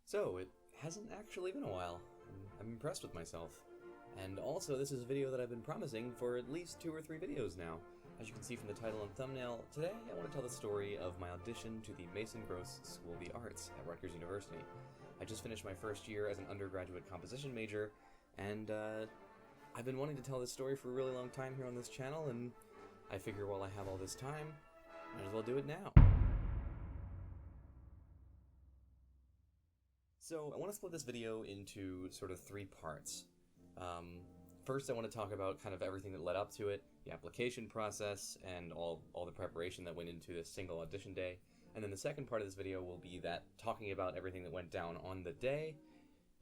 So, it hasn't actually been a while. I'm impressed with myself. And also, this is a video that I've been promising for at least 2 or 3 videos now. As you can see from the title and thumbnail, today I want to tell the story of my audition to the Mason Gross School of the Arts at Rutgers University. I just finished my first year as an undergraduate composition major, and I've been wanting to tell this story for a really long time here on this channel, and I figure while I have all this time, might as well do it now. So, I want to split this video into sort of 3 parts. First, I want to talk about kind of everything that led up to it, the application process, and all the preparation that went into this single audition day. And then the second part of this video will be that talking about everything that went down on the day.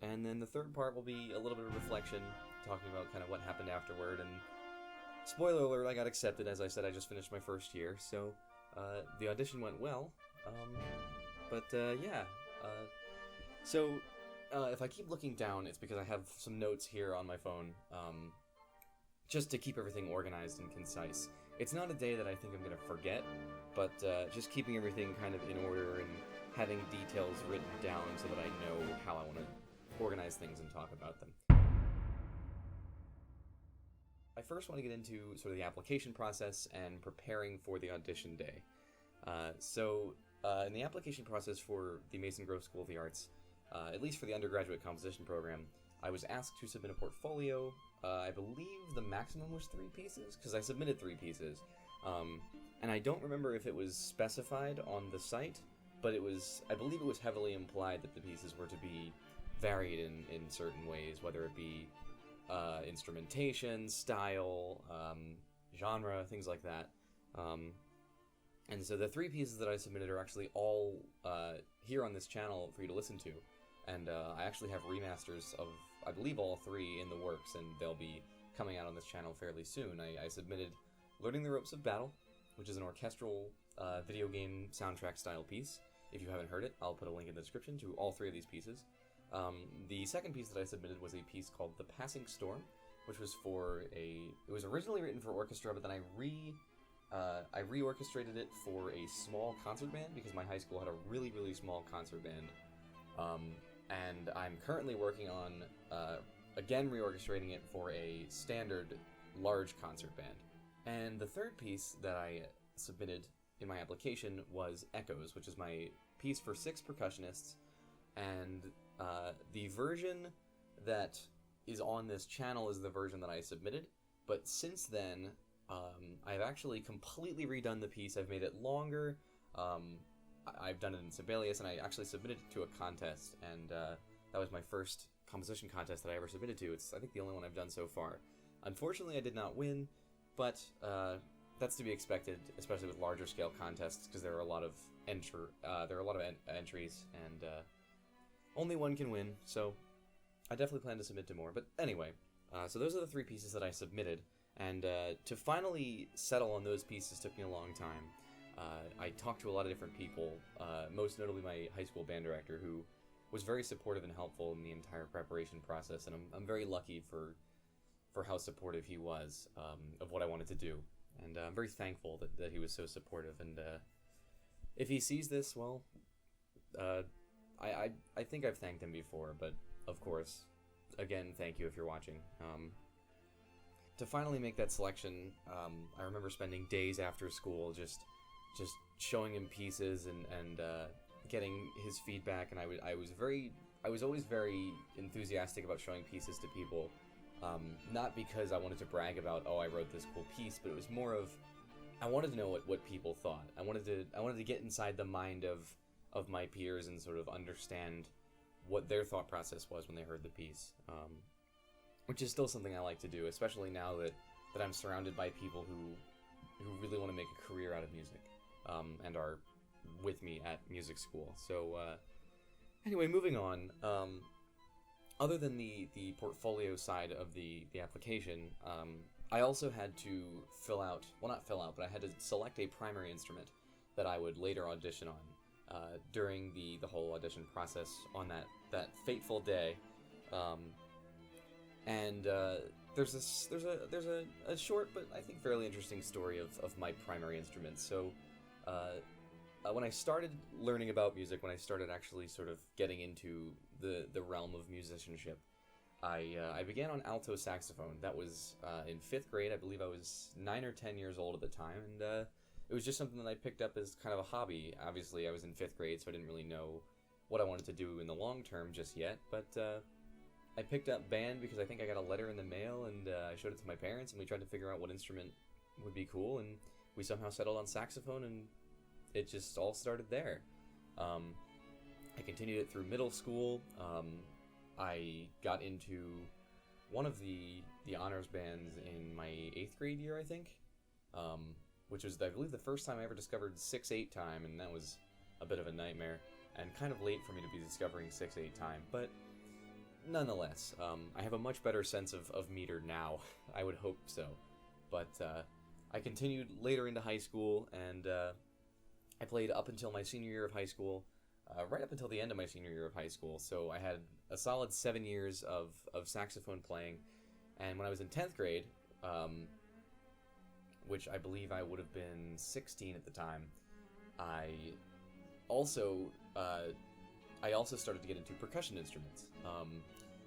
And then the third part will be a little bit of reflection, talking about kind of what happened afterward. And spoiler alert, I got accepted. As I said, I just finished my first year, so the audition went well. So, if I keep looking down, it's because I have some notes here on my phone, just to keep everything organized and concise. It's not a day that I think I'm going to forget, but just keeping everything kind of in order and having details written down so that I know how I want to organize things and talk about them. I first want to get into sort of the application process and preparing for the audition day. In the application process for the Mason Gross School of the Arts, at least for the undergraduate composition program, I was asked to submit a portfolio. I believe the maximum was 3 pieces, because I submitted 3 pieces. And I don't remember if it was specified on the site, but I believe it was heavily implied that the pieces were to be varied in certain ways, whether it be instrumentation, style, genre, things like that. And so the 3 pieces that I submitted are actually all here on this channel for you to listen to. And I actually have remasters of, I believe, all 3 in the works, and they'll be coming out on this channel fairly soon. I submitted Learning the Ropes of Battle, which is an orchestral video game soundtrack style piece. If you haven't heard it, I'll put a link in the description to all 3 of these pieces. The second piece that I submitted was a piece called The Passing Storm, which was it was originally written for orchestra, but then I re-orchestrated it for a small concert band, because my high school had a really, really small concert band. And I'm currently working on, again, reorchestrating it for a standard large concert band. And the third piece that I submitted in my application was Echoes, which is my piece for 6 percussionists. And the version that is on this channel is the version that I submitted. But since then, I've actually completely redone the piece. I've made it longer. I've done it in Sibelius, and I actually submitted it to a contest, and that was my first composition contest that I ever submitted to. It's, I think, the only one I've done so far. Unfortunately, I did not win, but that's to be expected, especially with larger scale contests, because there are a lot of entries, and only one can win. So I definitely plan to submit to more. But anyway, so those are the 3 pieces that I submitted, and to finally settle on those pieces took me a long time. I talked to a lot of different people, most notably my high school band director, who was very supportive and helpful in the entire preparation process, and I'm very lucky for how supportive he was of what I wanted to do, and I'm very thankful that he was so supportive. And if he sees this, well, I think I've thanked him before, but of course, again, thank you if you're watching. To finally make that selection, I remember spending days after school just showing him pieces and getting his feedback, and I was always very enthusiastic about showing pieces to people, not because I wanted to brag about, oh, I wrote this cool piece, but it was more of, I wanted to know what people thought. I wanted to get inside the mind of my peers and sort of understand what their thought process was when they heard the piece, which is still something I like to do, especially now that I'm surrounded by people who really want to make a career out of music. And are with me at music school. So, anyway, moving on. Other than the portfolio side of the application, I also had to but I had to select a primary instrument that I would later audition on during the whole audition process on that fateful day. There's a short but I think fairly interesting story of my primary instrument. So when I started learning about music, when I started actually sort of getting into the realm of musicianship, I began on alto saxophone. That was in 5th grade. I believe I was 9 or 10 years old at the time, and it was just something that I picked up as kind of a hobby. Obviously, I was in 5th grade, so I didn't really know what I wanted to do in the long term just yet, but I picked up band because I think I got a letter in the mail, and I showed it to my parents, and we tried to figure out what instrument would be cool, and we somehow settled on saxophone, and it just all started there. I continued it through middle school. I got into one of the honors bands in my 8th grade year, I think, which was, I believe, the first time I ever discovered 6/8 time, and that was a bit of a nightmare, and kind of late for me to be discovering 6/8 time, but nonetheless, I have a much better sense of meter now. I would hope so. But I continued later into high school, and I played up until my senior year of high school, right up until the end of my senior year of high school. So I had a solid 7 years of saxophone playing, and when I was in 10th grade, which I believe I would have been 16 at the time, I also started to get into percussion instruments.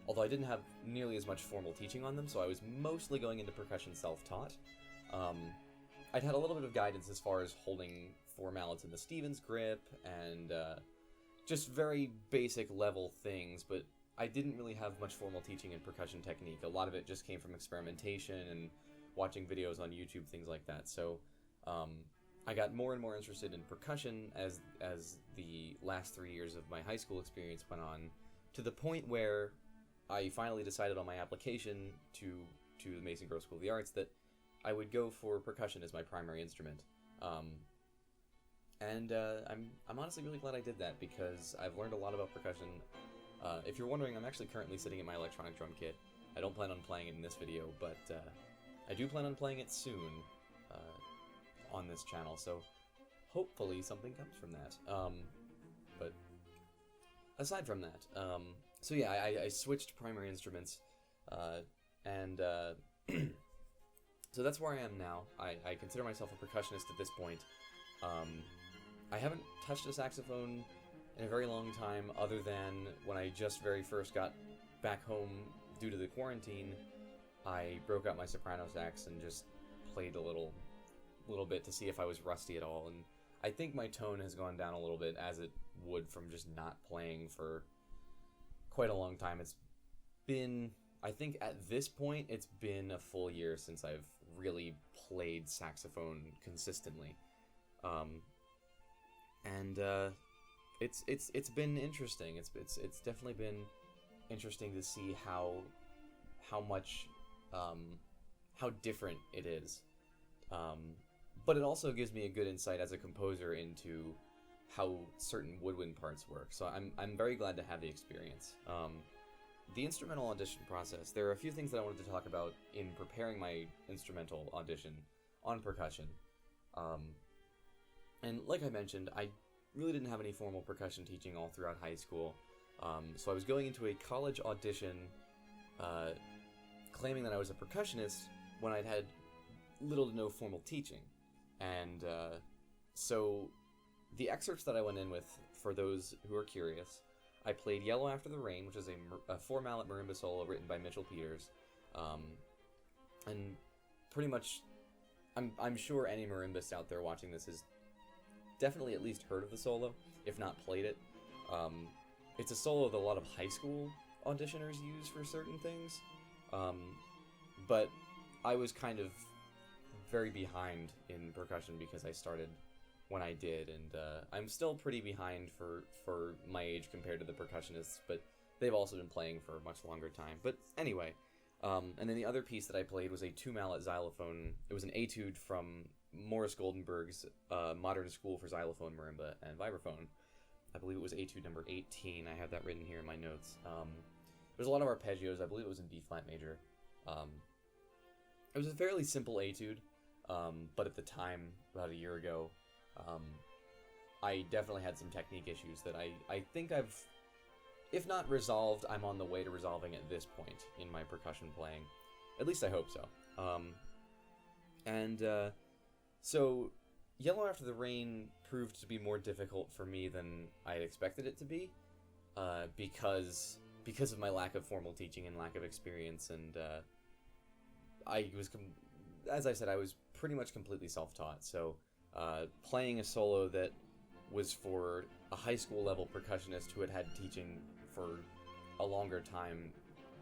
Although I didn't have nearly as much formal teaching on them, so I was mostly going into percussion self-taught. I'd had a little bit of guidance as far as holding 4 mallets in the Stevens grip, and just very basic level things, but I didn't really have much formal teaching in percussion technique. A lot of it just came from experimentation and watching videos on YouTube, things like that. So I got more and more interested in percussion as the last 3 years of my high school experience went on, to the point where I finally decided on my application to the Mason Grove School of the Arts that I would go for percussion as my primary instrument. And I'm honestly really glad I did that, because I've learned a lot about percussion. If you're wondering, I'm actually currently sitting in my electronic drum kit. I don't plan on playing it in this video, but I do plan on playing it soon on this channel, so hopefully something comes from that. But aside from that, so yeah, I switched primary instruments, and so that's where I am now. I consider myself a percussionist at this point. I haven't touched a saxophone in a very long time, other than when I just very first got back home due to the quarantine. I broke out my soprano sax and just played a little bit to see if I was rusty at all, and I think my tone has gone down a little bit, as it would from just not playing for quite a long time. It's been, I think at this point, it's been a full year since I've really played saxophone consistently. And it's been interesting. It's definitely been interesting to see how much how different it is. But it also gives me a good insight as a composer into how certain woodwind parts work. So I'm very glad to have the experience. The instrumental audition process, there are a few things that I wanted to talk about in preparing my instrumental audition on percussion. And like I mentioned, I really didn't have any formal percussion teaching all throughout high school. So I was going into a college audition claiming that I was a percussionist when I'd had little to no formal teaching. And so the excerpts that I went in with, for those who are curious, I played Yellow After the Rain, which is a 4-mallet marimba solo written by Mitchell Peters. And pretty much, I'm sure any marimbist out there watching this has definitely at least heard of the solo, if not played it. It's a solo that a lot of high school auditioners use for certain things. But I was kind of very behind in percussion because I started when I did, and I'm still pretty behind for my age compared to the percussionists, but they've also been playing for a much longer time. But anyway, and then the other piece that I played was a 2-mallet xylophone. It was an etude from Morris Goldenberg's Modern School for Xylophone, Marimba, and Vibraphone. I believe it was etude number 18. I have that written here in my notes. There's a lot of arpeggios. I believe it was in B-flat major. It was a fairly simple etude, but at the time, about a year ago, I definitely had some technique issues that I think I've, if not resolved, I'm on the way to resolving at this point in my percussion playing. At least I hope so. So Yellow After the Rain proved to be more difficult for me than I had expected it to be, because of my lack of formal teaching and lack of experience, and as I said, I was pretty much completely self-taught, so playing a solo that was for a high school level percussionist who had had teaching for a longer time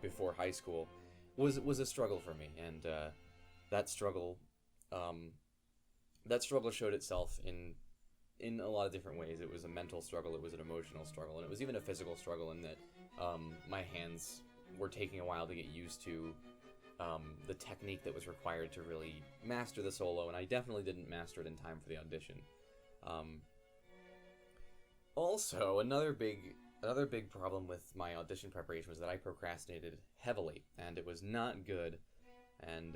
before high school was a struggle for me, and that struggle showed itself in a lot of different ways. It was a mental struggle, it was an emotional struggle, and it was even a physical struggle in that my hands were taking a while to get used to the technique that was required to really master the solo, and I definitely didn't master it in time for the audition. Also, another big problem with my audition preparation was that I procrastinated heavily, and it was not good, and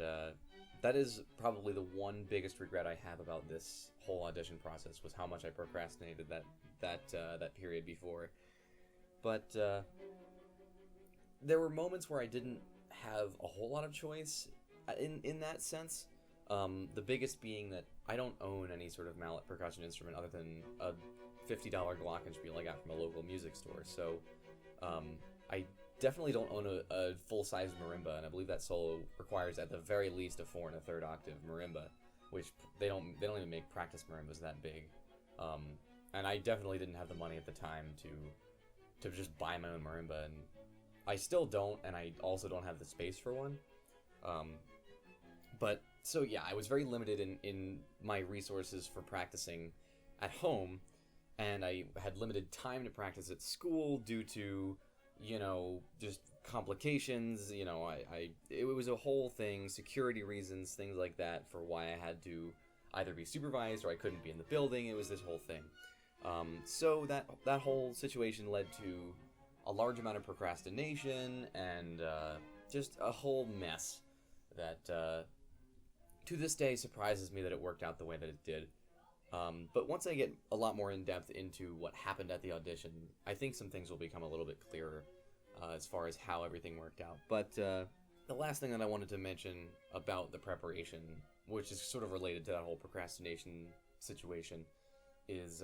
that is probably the one biggest regret I have about this whole audition process, was how much I procrastinated that period before. But there were moments where I didn't have a whole lot of choice in that sense. The biggest being that I don't own any sort of mallet percussion instrument other than a $50 glockenspiel I got from a local music store. So I definitely don't own a full-size marimba, and I believe that solo requires at the very least a 4 1/3 octave marimba, which they don't even make practice marimbas that big. And I definitely didn't have the money at the time to just buy my own marimba, and I still don't, and I also don't have the space for one. But so yeah, I was very limited in my resources for practicing at home, and I had limited time to practice at school due to, just complications. It was a whole thing, security reasons, things like that, for why I had to either be supervised or I couldn't be in the building. It was this whole thing. So that whole situation led to a large amount of procrastination and just a whole mess that to this day surprises me that it worked out the way that it did. But once I get a lot more in depth into what happened at the audition, I think some things will become a little bit clearer as far as how everything worked out. But the last thing that I wanted to mention about the preparation, which is sort of related to that whole procrastination situation, is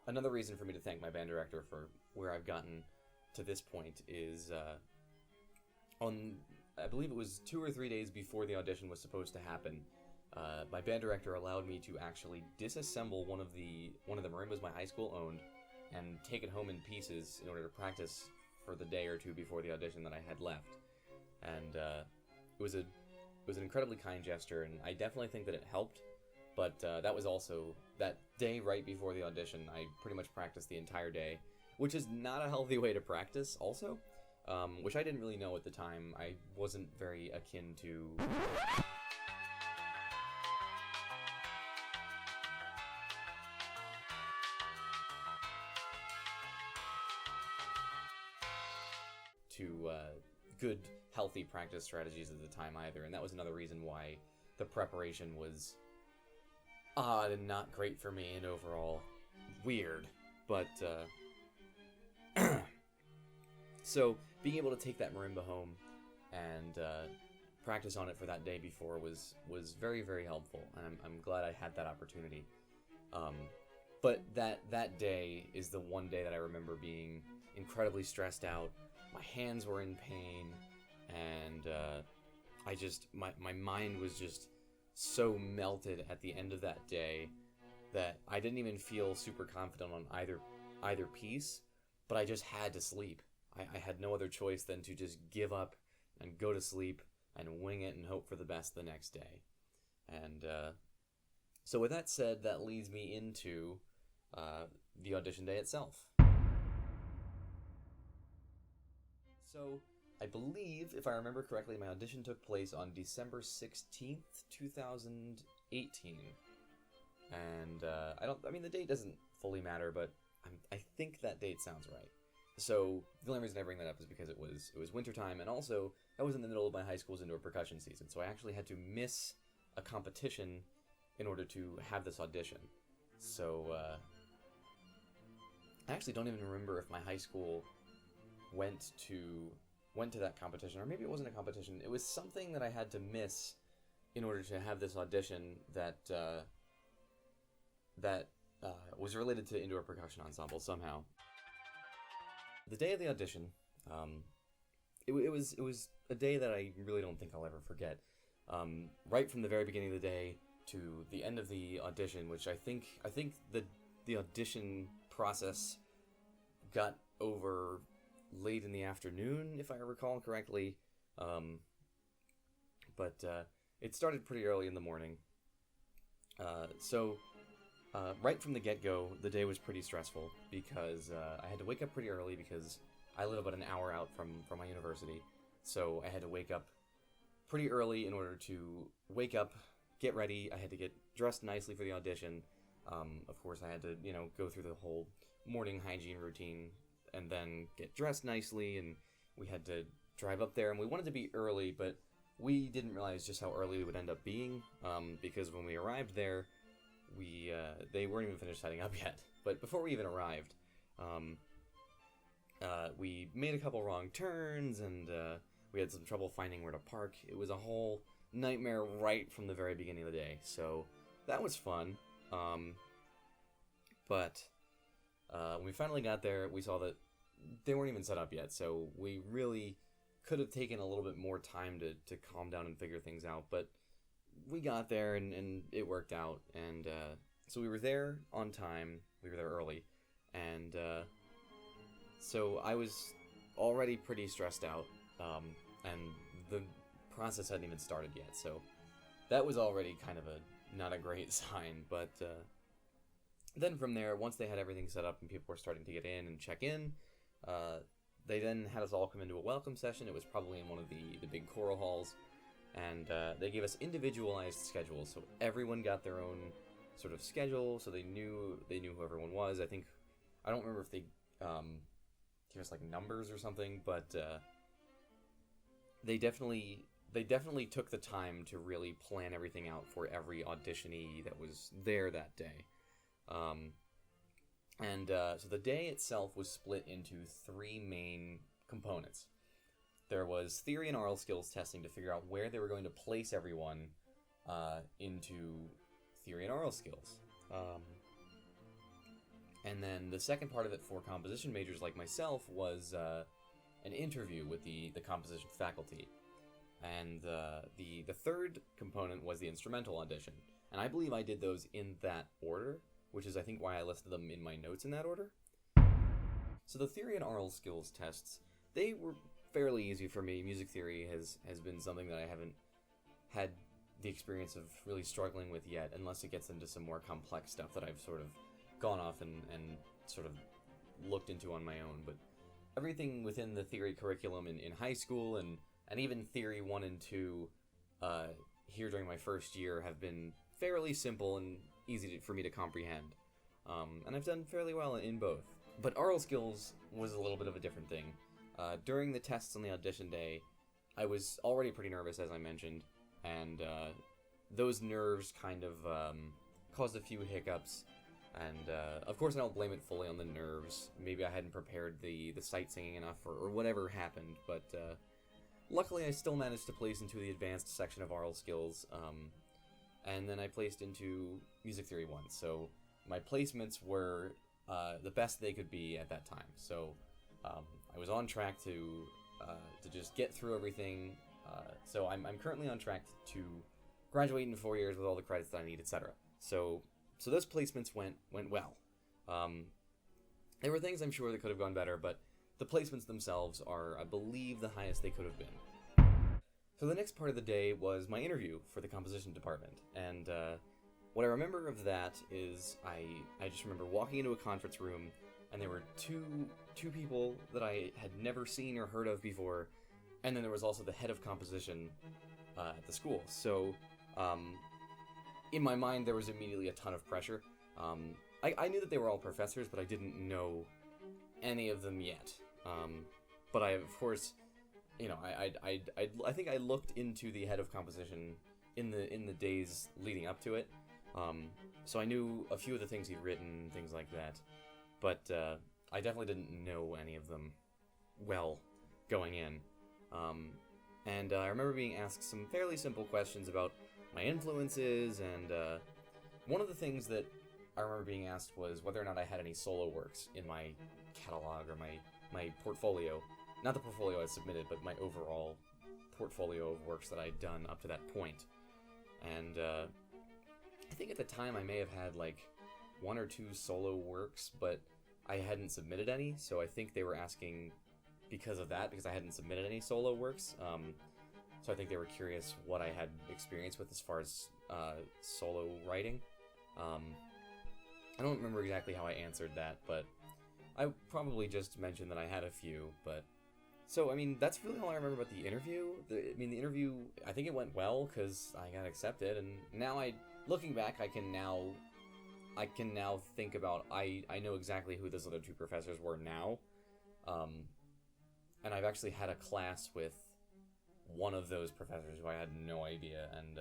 another reason for me to thank my band director for where I've gotten to this point is on, I believe it was 2 or 3 days before the audition was supposed to happen, my band director allowed me to actually disassemble one of the marimbas my high school owned and take it home in pieces in order to practice for the day or two before the audition that I had left. And it was an incredibly kind gesture, and I definitely think that it helped. But that was also that day right before the audition. I pretty much practiced the entire day, which is not a healthy way to practice also, which I didn't really know at the time. I wasn't very akin to good, healthy practice strategies at the time either, and that was another reason why the preparation was odd and not great for me and overall weird. But so being able to take that marimba home and practice on it for that day before was very, very helpful, and I'm glad I had that opportunity. But that day is the one day that I remember being incredibly stressed out. My hands were in pain, and my mind was just so melted at the end of that day that I didn't even feel super confident on either piece, but I just had to sleep. I had no other choice than to just give up and go to sleep and wing it and hope for the best the next day. And so with that said, that leads me into the audition day itself. So, I believe, if I remember correctly, my audition took place on December 16th, 2018. And, the date doesn't fully matter, but I think that date sounds right. So, the only reason I bring that up is because it was wintertime, and also, I was in the middle of my high school's indoor percussion season, so I actually had to miss a competition in order to have this audition. So, I actually don't even remember if my high school went to that competition, or maybe it wasn't a competition. It was something that I had to miss in order to have this audition that that was related to indoor percussion ensemble somehow. The day of the audition, it was a day that I really don't think I'll ever forget. Right from the very beginning of the day to the end of the audition, which I think the audition process got over late in the afternoon, if I recall correctly. But it started pretty early in the morning. So right from the get-go, the day was pretty stressful because I had to wake up pretty early because I live about an hour out from my university. So I had to wake up pretty early in order to wake up, get ready. I had to get dressed nicely for the audition. Of course, I had to, go through the whole morning hygiene routine and then get dressed nicely, and we had to drive up there, and we wanted to be early, but we didn't realize just how early we would end up being, because when we arrived there, they weren't even finished setting up yet. But before we even arrived, we made a couple wrong turns, and we had some trouble finding where to park. It was a whole nightmare right from the very beginning of the day, so that was fun. But when we finally got there, we saw that they weren't even set up yet, so we really could have taken a little bit more time to calm down and figure things out, but we got there, and it worked out, and so we were there on time, we were there early, and so I was already pretty stressed out, and the process hadn't even started yet, so that was already kind of not a great sign, but then from there, once they had everything set up and people were starting to get in and check in, they then had us all come into a welcome session. It was probably in one of the big choral halls, and they gave us individualized schedules, so everyone got their own sort of schedule, so they knew who everyone was. I don't remember if they gave us like numbers or something, but they definitely took the time to really plan everything out for every auditionee that was there that day. So the day itself was split into three main components. There was theory and oral skills testing to figure out where they were going to place everyone into theory and oral skills. And then the second part of it for composition majors like myself was an interview with the composition faculty. And the third component was the instrumental audition. And I believe I did those in that order, which is I think why I listed them in my notes in that order. So the theory and oral skills tests, they were fairly easy for me. Music theory has been something that I haven't had the experience of really struggling with yet, unless it gets into some more complex stuff that I've sort of gone off and sort of looked into on my own. But everything within the theory curriculum in high school and even theory 1 and 2 here during my first year have been fairly simple and easy for me to comprehend. And I've done fairly well in both. But oral skills was a little bit of a different thing. During the tests on the audition day, I was already pretty nervous, as I mentioned, and those nerves kind of caused a few hiccups. And of course I don't blame it fully on the nerves. Maybe I hadn't prepared the sight singing enough or whatever happened, but luckily I still managed to place into the advanced section of oral skills, and then I placed into music theory 1. So my placements were the best they could be at that time. So I was on track to just get through everything. So I'm currently on track to graduate in 4 years with all the credits that I need, etc. So those placements went well. There were things I'm sure that could have gone better, but the placements themselves are, I believe, the highest they could have been. So the next part of the day was my interview for the composition department, and what I remember of that is I just remember walking into a conference room, and there were two people that I had never seen or heard of before, and then there was also the head of composition at the school. So in my mind, there was immediately a ton of pressure. I knew that they were all professors, but I didn't know any of them yet. But I, of course, I think I looked into the head of composition in the days leading up to it. So I knew a few of the things he'd written, things like that. But I definitely didn't know any of them well going in. And I remember being asked some fairly simple questions about my influences, and one of the things that I remember being asked was whether or not I had any solo works in my catalog or my portfolio. Not the portfolio I submitted, but my overall portfolio of works that I'd done up to that point. And I think at the time I may have had like 1 or 2 solo works, but I hadn't submitted any, so I think they were asking because of that, because I hadn't submitted any solo works. So I think they were curious what I had experience with as far as solo writing. I don't remember exactly how I answered that, but I probably just mentioned that I had a few, but... So, I mean, that's really all I remember about the interview. The interview, I think it went well, because I got accepted, and now looking back, I can now think about, I know exactly who those other 2 professors were now, and I've actually had a class with one of those professors who I had no idea, and,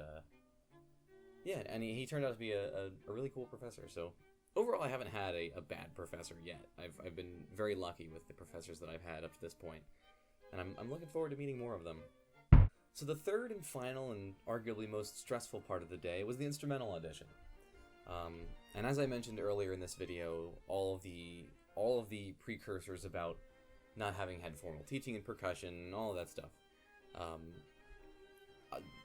yeah, and he turned out to be a really cool professor, so overall I haven't had a bad professor yet. I've been very lucky with the professors that I've had up to this point, and I'm looking forward to meeting more of them. So the third and final and arguably most stressful part of the day was the instrumental audition. And as I mentioned earlier in this video, all of the precursors about not having had formal teaching in percussion and all of that stuff,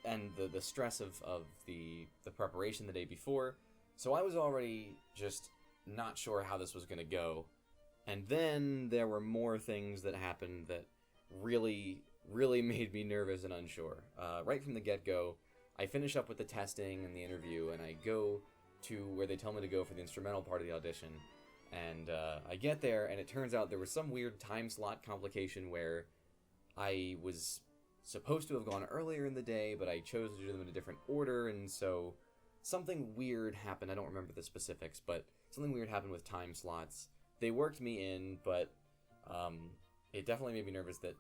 and the stress of the preparation the day before. So I was already just not sure how this was going to go, and then there were more things that happened that really made me nervous and unsure. Right from the get-go, I finish up with the testing and the interview, and I go to where they tell me to go for the instrumental part of the audition, and I get there, and it turns out there was some weird time slot complication where I was supposed to have gone earlier in the day, but I chose to do them in a different order, and so something weird happened. I don't remember the specifics, but something weird happened with time slots. They worked me in, but it definitely made me nervous that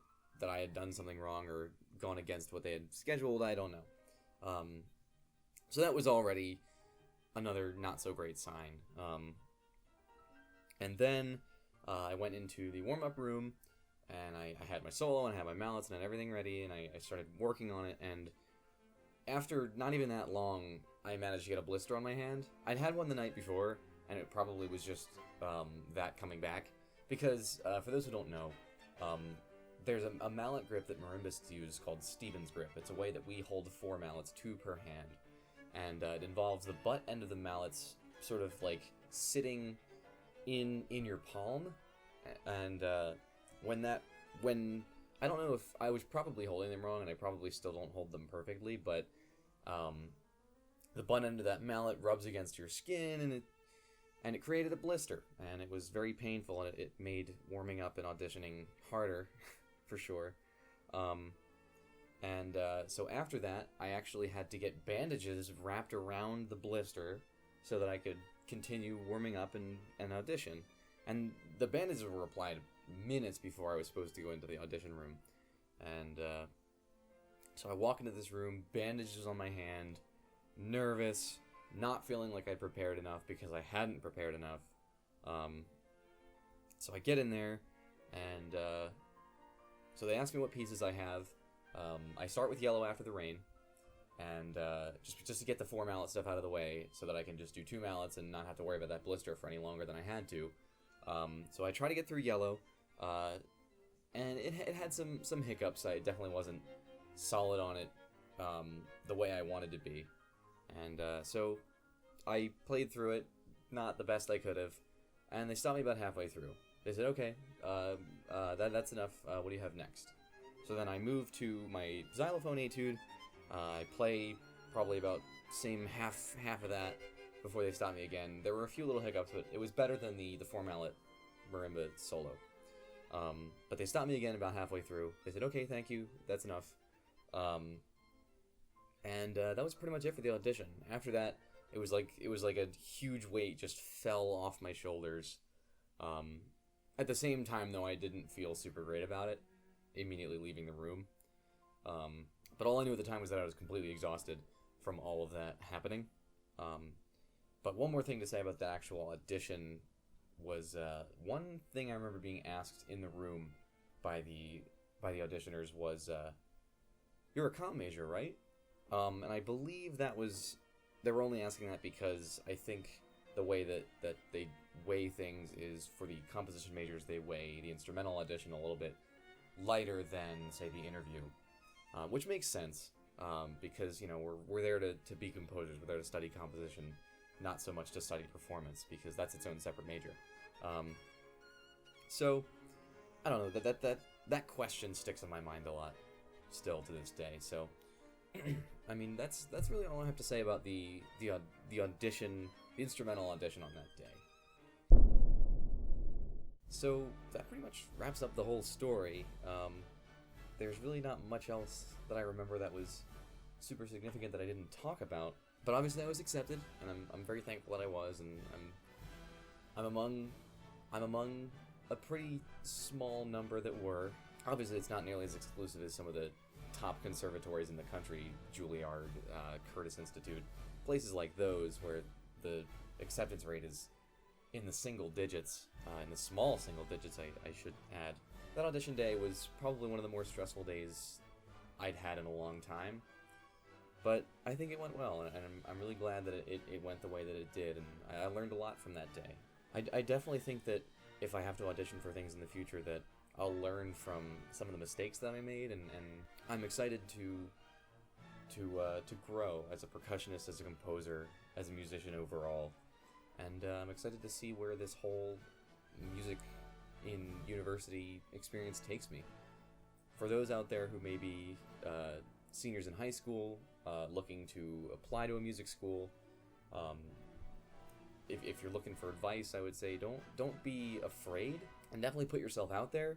I had done something wrong or gone against what they had scheduled. I don't know. So that was already another not-so-great sign. And then I went into the warm-up room, and I had my solo, and I had my mallets, and I had everything ready, and I started working on it, and after not even that long, I managed to get a blister on my hand. I'd had one the night before, and it probably was just that coming back, because for those who don't know, there's a mallet grip that marimbas use called Stevens grip. It's a way that we hold 4 mallets, 2 per hand, and it involves the butt end of the mallets sort of like sitting in your palm, and when I don't know if I was probably holding them wrong, and I probably still don't hold them perfectly, but the butt end of that mallet rubs against your skin, and it created a blister, and it was very painful, and it made warming up and auditioning harder, for sure. So after that, I actually had to get bandages wrapped around the blister so that I could continue warming up and audition. And the bandages were applied minutes before I was supposed to go into the audition room. And so I walk into this room, bandages on my hand, nervous, not feeling like I'd prepared enough because I hadn't prepared enough. So I get in there, and so they ask me what pieces I have. I start with Yellow After the Rain, and just to get the 4 mallet stuff out of the way so that I can just do 2 mallets and not have to worry about that blister for any longer than I had to. So I try to get through Yellow, and it had some hiccups. I definitely wasn't solid on it the way I wanted to be. And so I played through it, not the best I could have, and they stopped me about halfway through. They said, okay, that's enough, what do you have next? So then I moved to my xylophone etude. I play probably about same half of that before they stopped me again. There were a few little hiccups, but it was better than the 4 mallet marimba solo. But they stopped me again about halfway through. They said, okay, thank you, that's enough. And that was pretty much it for the audition. After that, it was like a huge weight just fell off my shoulders. At the same time, though, I didn't feel super great about it immediately leaving the room. But all I knew at the time was that I was completely exhausted from all of that happening. But one more thing to say about the actual audition was one thing I remember being asked in the room by the auditioners was, "You're a comm major, right?" And I believe they were only asking that because I think the way that they weigh things is for the composition majors, they weigh the instrumental audition a little bit lighter than, say, the interview, which makes sense, because, you know, we're there to be composers, we're there to study composition, not so much to study performance, because that's its own separate major. So, I don't know, that question sticks in my mind a lot, still to this day, so, I mean, that's really all I have to say about the audition, the instrumental audition on that day. So, that pretty much wraps up the whole story. There's really not much else that I remember that was super significant that I didn't talk about, but obviously I was accepted, and I'm very thankful that I was, and I'm among a pretty small number that were. Obviously, it's not nearly as exclusive as some of the top conservatories in the country, Juilliard, Curtis Institute, places like those where the acceptance rate is in the single digits, in the small single digits, I should add. That audition day was probably one of the more stressful days I'd had in a long time, but I think it went well, and I'm really glad that it went the way that it did, and I learned a lot from that day. I definitely think that if I have to audition for things in the future, that I'll learn from some of the mistakes that I made, and I'm excited to grow as a percussionist, as a composer, as a musician overall, and I'm excited to see where this whole music in university experience takes me. For those out there who may be seniors in high school, looking to apply to a music school, if you're looking for advice, I would say don't be afraid, and definitely put yourself out there.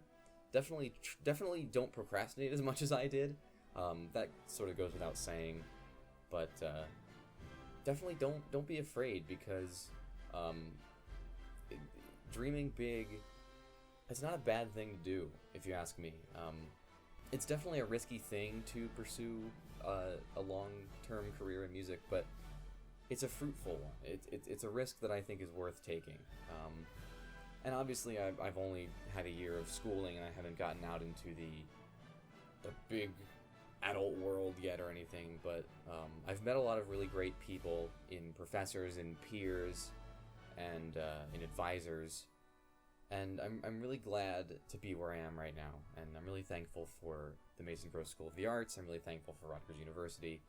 Definitely don't procrastinate as much as I did. That sort of goes without saying, but definitely don't be afraid, because dreaming big, it's not a bad thing to do, if you ask me. It's definitely a risky thing to pursue a long-term career in music, but it's a fruitful one. It's a risk that I think is worth taking. And obviously, I've only had a year of schooling, and I haven't gotten out into the big adult world yet or anything, but I've met a lot of really great people, in professors, in peers, and in advisors, and I'm really glad to be where I am right now, and I'm really thankful for the Mason Gross School of the Arts. I'm really thankful for Rutgers University.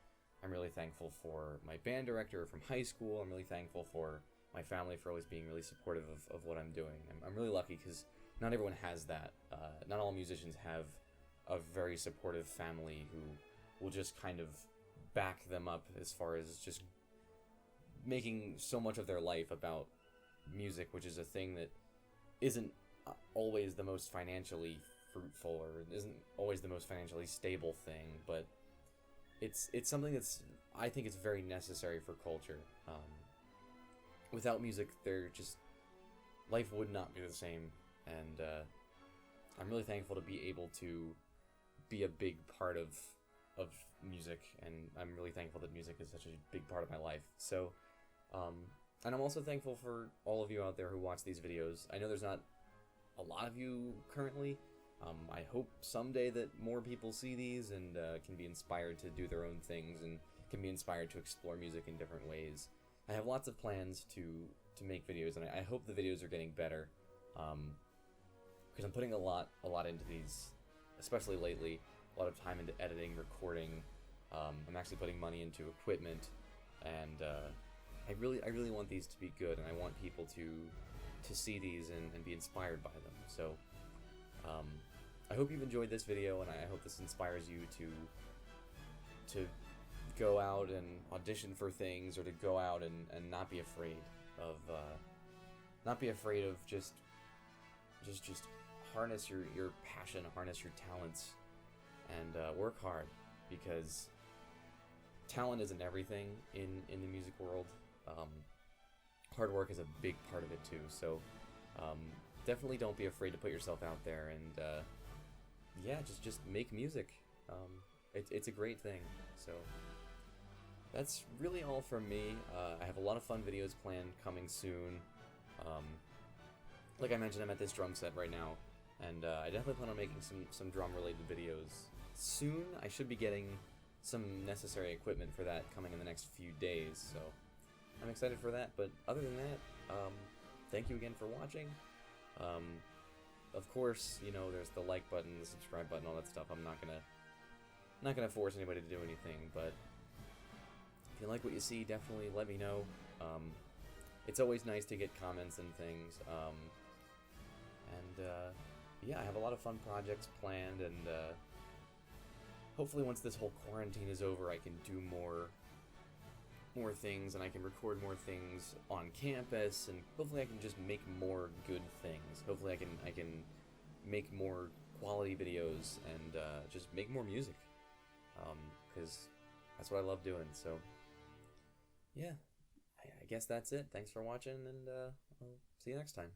I'm really thankful for my band director from high school. I'm really thankful for my family for always being really supportive of what I'm doing. I'm really lucky, because not everyone has that. Not all musicians have a very supportive family who will just kind of back them up as far as just making so much of their life about music, which is a thing that isn't always the most financially fruitful, or isn't always the most financially stable thing, but it's something that's, I think it's very necessary for culture. Without music, life would not be the same, and I'm really thankful to be able to be a big part of music, and I'm really thankful that music is such a big part of my life. So, and I'm also thankful for all of you out there who watch these videos. I know there's not a lot of you currently. I hope someday that more people see these and can be inspired to do their own things, and can be inspired to explore music in different ways. I have lots of plans to make videos, and I hope the videos are getting better, because I'm putting a lot into these, especially lately. A lot of time into editing, recording. I'm actually putting money into equipment, and I really want these to be good, and I want people to see these and be inspired by them. So I hope you've enjoyed this video, and I hope this inspires you to go out and audition for things, or to go out and not be afraid of just harness your passion, harness your talents, and work hard, because talent isn't everything in the music world. Hard work is a big part of it too, so definitely don't be afraid to put yourself out there, and yeah, just make music. It's a great thing. So that's really all from me. I have a lot of fun videos planned coming soon. Like I mentioned, I'm at this drum set right now, and I definitely plan on making some drum related videos soon. I should be getting some necessary equipment for that coming in the next few days, so I'm excited for that. But other than that, thank you again for watching. Of course, you know, there's the like button, the subscribe button, all that stuff. I'm not gonna force anybody to do anything, but if you like what you see, definitely let me know. It's always nice to get comments and things. Yeah, I have a lot of fun projects planned, and hopefully once this whole quarantine is over, I can do more things, and I can record more things on campus, and hopefully I can just make more good things. Hopefully I can make more quality videos and just make more music, because that's what I love doing. So yeah, I guess that's it. Thanks for watching, and I'll see you next time.